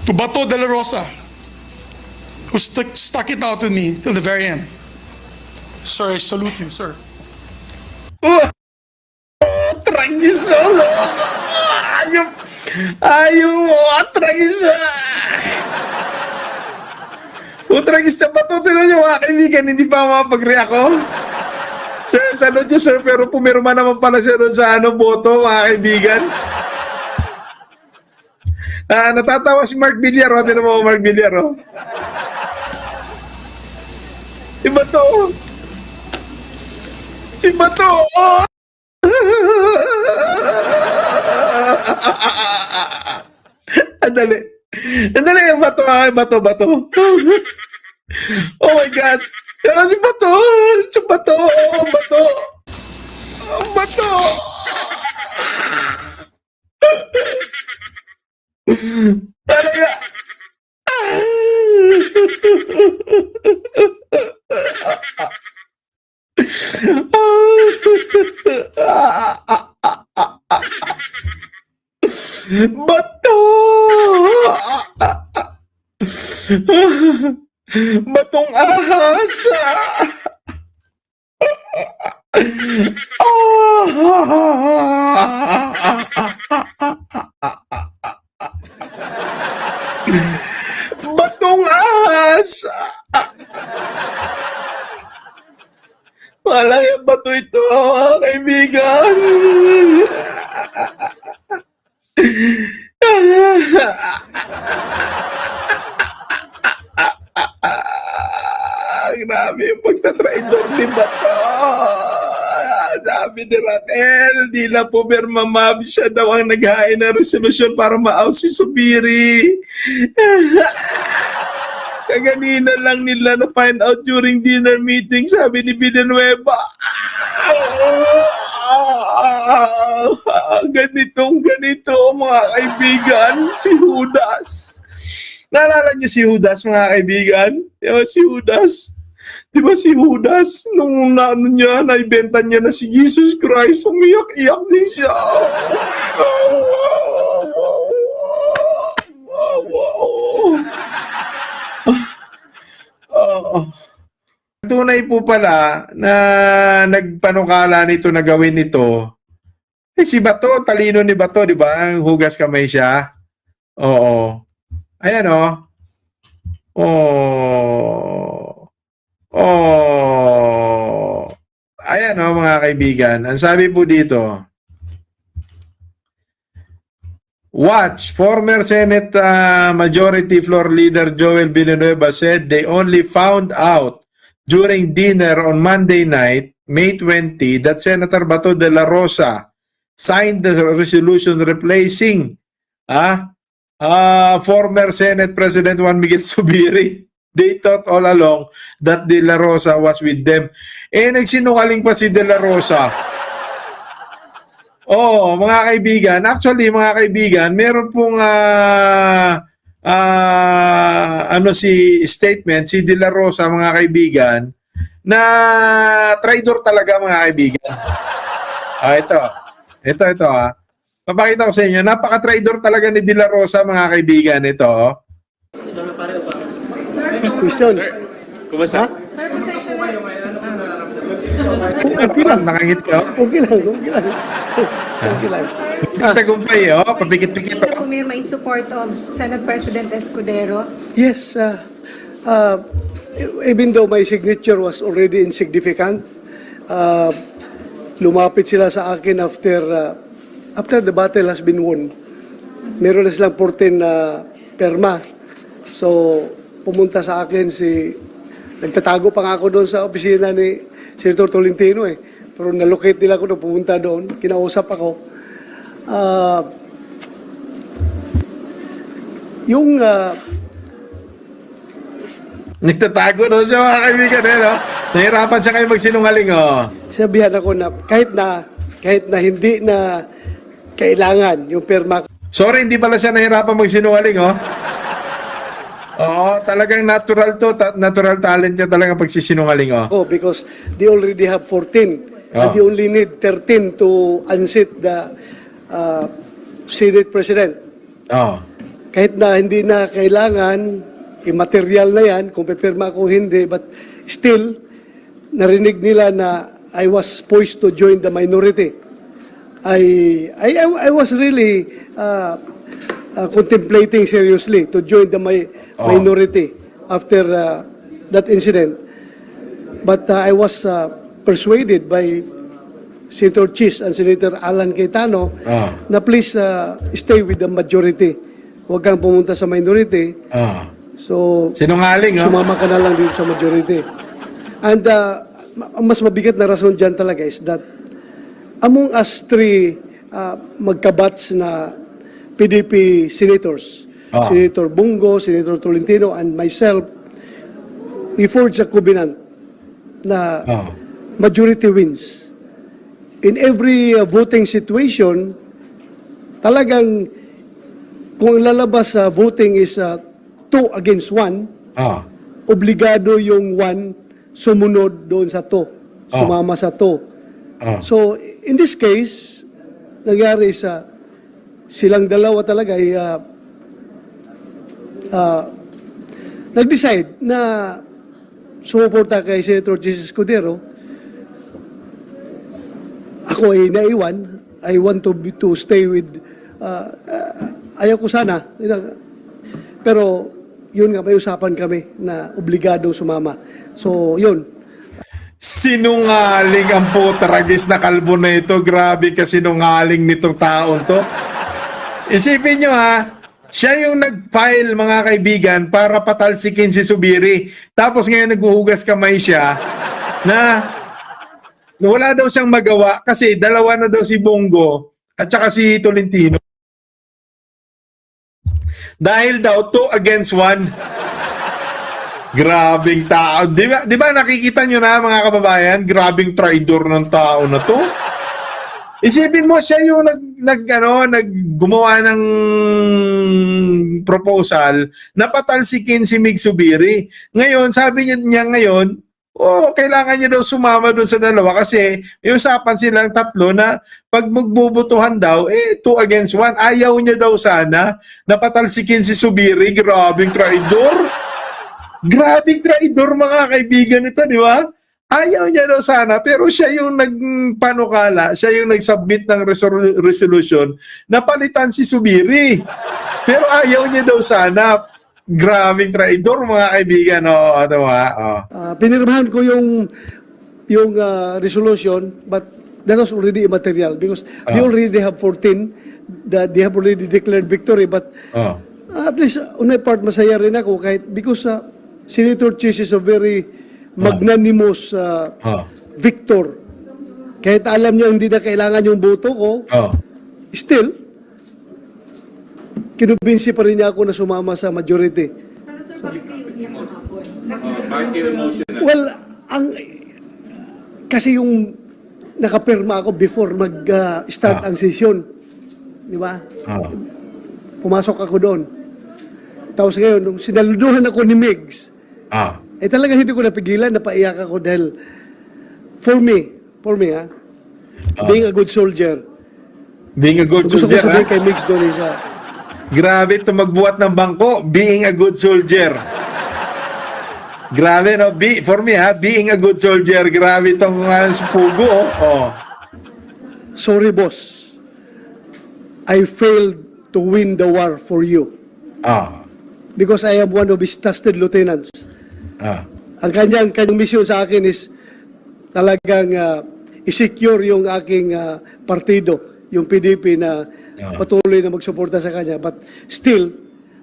To Bato de la Rosa, who stuck it out with me till the very end. Sir, I salute you, sir. Tragis ako! Ayaw mo! Tragis! Tragis na ba ito? Tinan niyo mga kaibigan, hindi pa makapag-react ako. Sir, salute niyo sir, pero pumirma naman pala siya doon sa boto, mga kaibigan. Natatawa si Mark Villar, o. Tinan mo, Mark Villar, o. Si Bato! Si Bato! Oh! Andali. Andali, Bato, Bato. Oh my God. Si Bato! Si Bato! Bato! Bato! Talaga. Bato! Batong ahas! Batong ahas! Malaya bato ito, kaibigan. Grabe yung pagtatraidor ni Bato. Sabi ni Raquel, di na po Ma'am, siya daw ang naghain ng resolusyon para maaw si Subiri. Kaganina lang nila na find out during dinner meeting, sabi ni Villanueva. Ganito mga kaibigan, si Judas. Naalala niyo si Judas, mga kaibigan? Si Judas. Di ba si Judas, nung naibenta niya na si Jesus Christ, umiyak-iyak din siya. Tunay po pala na nagpanukala nito na gawin ito. Si Bato, talino ni Bato, di ba? Hugas kamay siya. Oo. Ayan o. Ayan o mga kaibigan. Ang sabi po dito, watch, former Senate Majority Floor Leader Joel Villanueva said they only found out during dinner on Monday night, May 20, that Senator Bato de la Rosa signed the resolution replacing former Senate President Juan Miguel Zubiri. They thought all along that De La Rosa was with them. Nagsinungaling pa si De La Rosa. Mga kaibigan, actually mga kaibigan, meron pong statement si De La Rosa, mga kaibigan, na traitor talaga, mga kaibigan. Ito Papakita ko sa inyo, napaka-traitor talaga ni De La Rosa, mga kaibigan, ito. Question. Kumusta? Okay lang, nakangit ka. Okay lang. Tagumpay, papikit-pikit. Pumirma in support of Senate President Escudero. Yes, even though my signature was already insignificant, lumapit sila sa akin after the battle has been won. Meron na silang 14 na perma. So, pumunta sa akin nagtatago pa nga ako doon sa opisina ni Senator Tolentino Pero nalocate nila ako na pumunta doon. Kinausap ako. Nagtatago daw siya, mga kaibigan, Nahirapan siya kayo magsinungaling, Sabihan ako na kahit na hindi na kailangan yung perma. Sorry, hindi pala siya nahirapan magsinungaling, Oo, talagang natural to. Natural talent niya talaga pagsisinungaling, Because they already have 14. And you only need 13 to unseat the Senate President. kahit na hindi na kailangan, immaterial na yan, kung pipirma ako hindi, but still, narinig nila na I was poised to join the minority. I was really contemplating seriously to join the minority after that incident. But I was persuaded by Senator Chis and Senator Alan Cayetano na please stay with the majority. Huwag kang pumunta sa minority. So, Sinungaling, oh. sumama ka na lang dito sa majority. And ang mas mabigat na rason dyan talaga is that among us three magkabats na PDP senators, Senator Bungo, Senator Tolentino, and myself, we forged a covenant na majority wins. In every voting situation, talagang kung lalabas sa voting is 2 against 1, obligado yung 1 sumunod doon sa 2, sumama sa 2. So, in this case, nangyari sa silang dalawa talaga ay nag-decide na sumuporta kay Senator Jesus Escudero. Ako ay naiwan. I want to stay with ayaw ko sana. Pero yun nga, may usapan kami na obligadong sumama. So, yun. Sinungaling ang putragis na kalbo na ito. Grabe ka sinungaling nitong taon to. Isipin nyo ha, siya yung nag-file mga kaibigan para patalsikin si Subiri. Tapos ngayon naghuhugas kamay siya na wala daw siyang magawa kasi dalawa na daw si Bongo at saka si Tolentino. Dahil daw 2 against 1. Grabing tao. Di ba nakikita nyo na mga kababayan? Grabing traidor ng tao na to. Isipin mo, siya yung gumawa ng proposal na patalsikin si Mig Subiri. Ngayon, sabi niya ngayon, kailangan niya daw sumama doon sa dalawa kasi may usapan silang tatlo na pag magbubutuhan daw, 2 against 1. Ayaw niya daw sana na patalsikin si Subiri. Grabing traidor. Grabing traidor mga kaibigan nito, di ba? Ayaw niya daw sana, pero siya yung nagpanukala, siya yung nag-submit ng resolution na palitan si Subiri. Pero ayaw niya daw sana. Grabing traidor mga kaibigan. Pinirmahan ko yung resolution, but that was already immaterial because they already have 14 that they have already declared victory. But at least on my part, masaya rin ako kahit because Senator Chis is a very magnanimous victor. Kahit alam niya hindi na kailangan yung boto ko, still, kinumbinsi pa rin niya ako na sumama sa majority. Well, kasi yung nakapirma ako before mag-start ang session. Di ba? Pumasok ako doon. Tapos ngayon, nung sinaluduhan ako ni Migs, talaga hindi ko napigilan, napaiyak ako dahil for me, being a good soldier, being a good gusto soldier, ko sabihin kay Migs doon isa, grabe ito magbuhat ng bangko, being a good soldier. Grabe, no? For me, being a good soldier. Grabe itong pugo, sorry, boss. I failed to win the war for you. Because I am one of his trusted lieutenants. Ang kanyang mission sa akin is talagang i-secure yung aking partido, yung PDP na patuloy na magsuporta sa kanya. But still,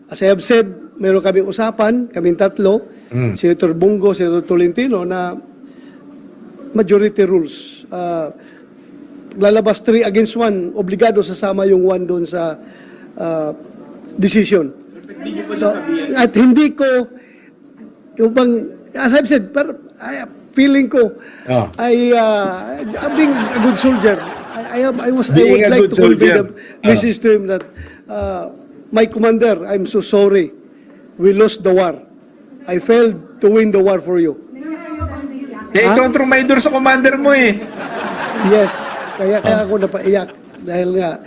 as I have said, meron kaming usapan, kaming tatlo, Senator Bungo, Senator Tolentino, na majority rules. Lalabas 3 against 1, obligado sasama yung 1 doon sa decision. So, at hindi ko, yung bang, as I've said, feeling ko, being a good soldier, I would like to convey the message to him that, my commander, I'm so sorry. We lost the war. I failed to win the war for you. Ikaw ang trumaydor sa commander mo eh. Yes, kaya ako napaiyak. Dahil nga,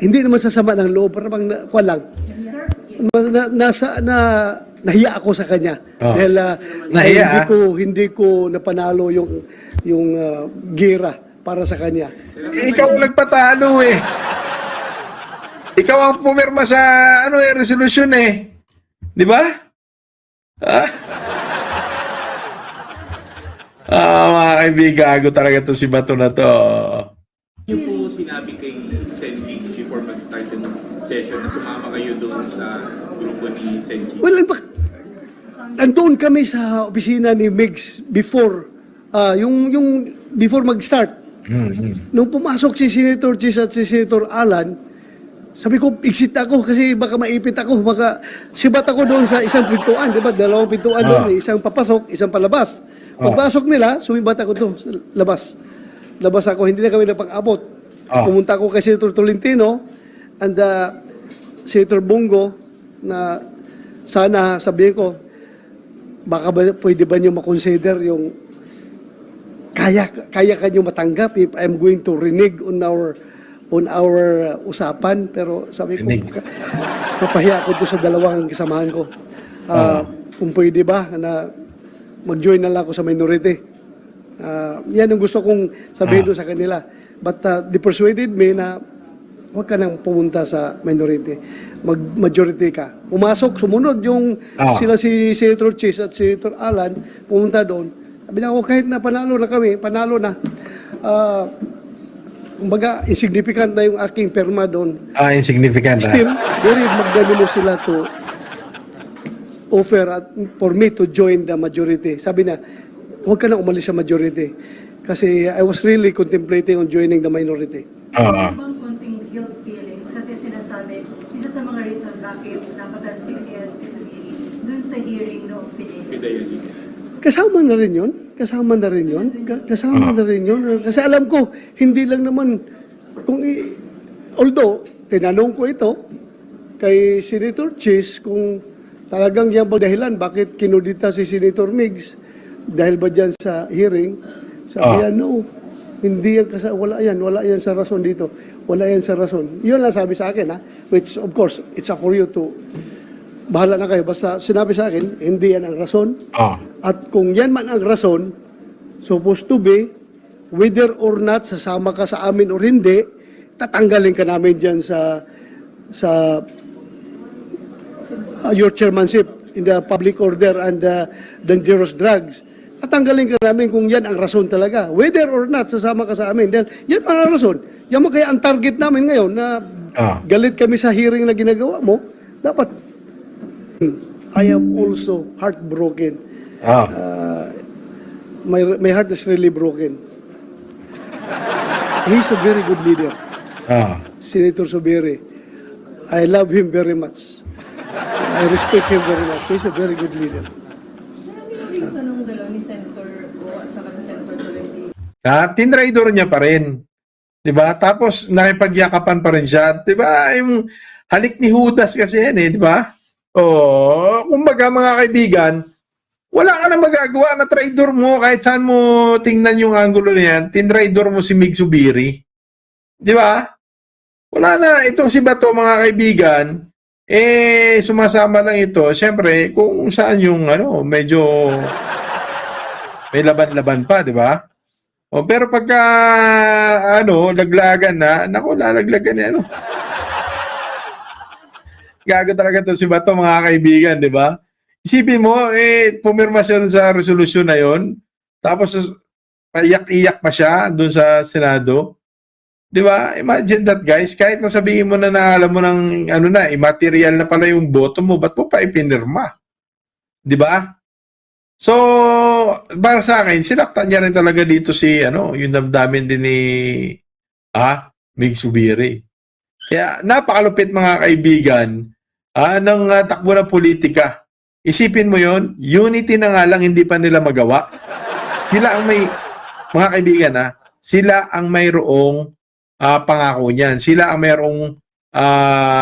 hindi naman sasama ng loob, para bang, nahiya ako sa kanya. Oh. Dahil Nahiya, hindi ko napanalo yung gira para sa kanya. Ikaw ang nagpatalo eh. Ikaw ang pumirma sa resolution eh. Di ba? Mga kaibigan, gago talaga to si Bato na to. Niyo po sinabi kay Sen. Diggs before mag-start yung session na sumama kayo doon sa grupo ni Sen. Well, nandoon kami sa opisina ni Migs before, before mag-start. Nung pumasok si Senator Chis at si Senator Alan, sabi ko, exit ako kasi baka maipit ako. Baka sibat ako doon sa isang pintuan. Diba? Dalawang pintuan doon. Isang papasok, isang palabas. Pagpasok nila, sumibat ako doon sa labas. Labas ako, hindi na kami napag-abot. Pumunta ako kay Senator Tolentino and Senator Bongo na sana sabihin ko, baka pwede ba niyo makonsider yung kaya kanyo matanggap if I'm going to renege on our usapan, pero sabi ko mapahiya ako doon sa dalawang kasamahan ko. Kung pwede ba na mag-join na lang ako sa minority. Yan ang gusto kong sabihin doon sa kanila. But they persuaded me na huwag ka nang pumunta sa minority. Mag-majority ka. Pumasok, sumunod yung sila si Senator Chis at Senator Alan, pumunta doon. Sabi na ako, kahit na panalo na. Kumbaga, insignificant na yung aking perma doon. Insignificant. Still, very magnanimous sila to offer for me to join the majority. Sabi na, huwag ka na umalis sa majority. Kasi I was really contemplating on joining the minority. Bang konting guilt feelings kasi sinasabi, isa sa mga reason bakit napatalsik si SP Subiri dun sa hearing no Fidelis. Kasama na rin yun. Kasama na rin yun. Kasi alam ko, hindi lang naman, although, tinanong ko ito kay Senator Chis kung talagang yan ba dahilan bakit kinudita si Senator Migs dahil ba dyan sa hearing, sabi niya, no, hindi yan, wala yan sa rason dito. Wala yan sa rason. Yun lang sabi sa akin, which of course, it's up for you to, bahala na kayo. Basta sinabi sa akin, hindi yan ang rason. At kung yan man ang rason, supposed to be, whether or not sasama ka sa amin or hindi, tatanggalin ka namin dyan sa your chairmanship in the public order and dangerous drugs. Tatanggalin ka namin kung yan ang rason talaga. Whether or not sasama ka sa amin. Dahil yan pa ang rason. Yan mo kaya ang target namin ngayon na galit kami sa hearing na ginagawa mo. Dapat I am also heartbroken. My heart is really broken. He's a very good leader. Senator Subiri. I love him very much. I respect him very much. He's a very good leader. Ano yung reason nung dalawa ni Senator Go at saka ni Senator Tolentino? Tinraidor niya pa rin. 'Di ba? Tapos nakipagyakapan pa rin siya. 'Di ba? Yung halik ni Judas kasi yan 'di ba? Kumbaga mga kaibigan, wala ka na magagawa na traidor mo kahit saan mo tingnan yung angulo na yan. Tinraidor mo si Mig Subiri. 'Di ba? Wala na. Itong si Bato mga kaibigan, sumasama lang ito. Siyempre, kung saan yung medyo may laban-laban pa, 'di ba? Pero pagka laglagan na, lalaglagan na Gago talaga to si Bato mga kaibigan, 'di ba? Isipin mo, pumirma siya sa resolusyon na 'yon. Tapos paiyak-iyak pa siya doon sa Senado. 'Di ba? Imagine that, guys. Kahit nasabihin mo na alam mo ng immaterial na pala yung boto mo, ba't mo pa ipinirma? 'Di ba? So, para sa akin, sinaktan niya rin talaga dito si yung damdamin din ni Mig Subiri. Kaya napakalupit mga kaibigan ng takbo ng politika. Isipin mo 'yon, unity na nga lang hindi pa nila magawa. Sila ang may mga kaibigan sila ang mayroong pangako niyan. Sila ang mayroong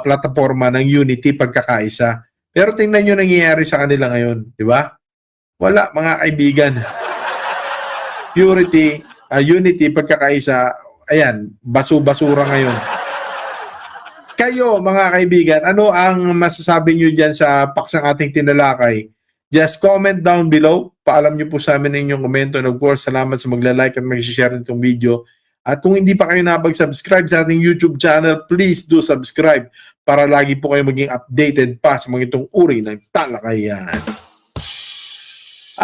plataforma ng unity, pagkakaisa. Pero tingnan niyo nangyayari sa kanila ngayon, 'di ba? Wala mga kaibigan. Unity, pagkakaisa, ayan, basu-basura ngayon. Kayo, mga kaibigan, ano ang masasabi nyo dyan sa paksang ating tinalakay? Just comment down below. Paalam nyo po sa amin ang inyong komento. And of course, salamat sa magla-like at mag-share nitong video. At kung hindi pa kayo nakapag-subscribe sa ating YouTube channel, please do subscribe para lagi po kayo maging updated pa sa mga itong uri ng talakayan.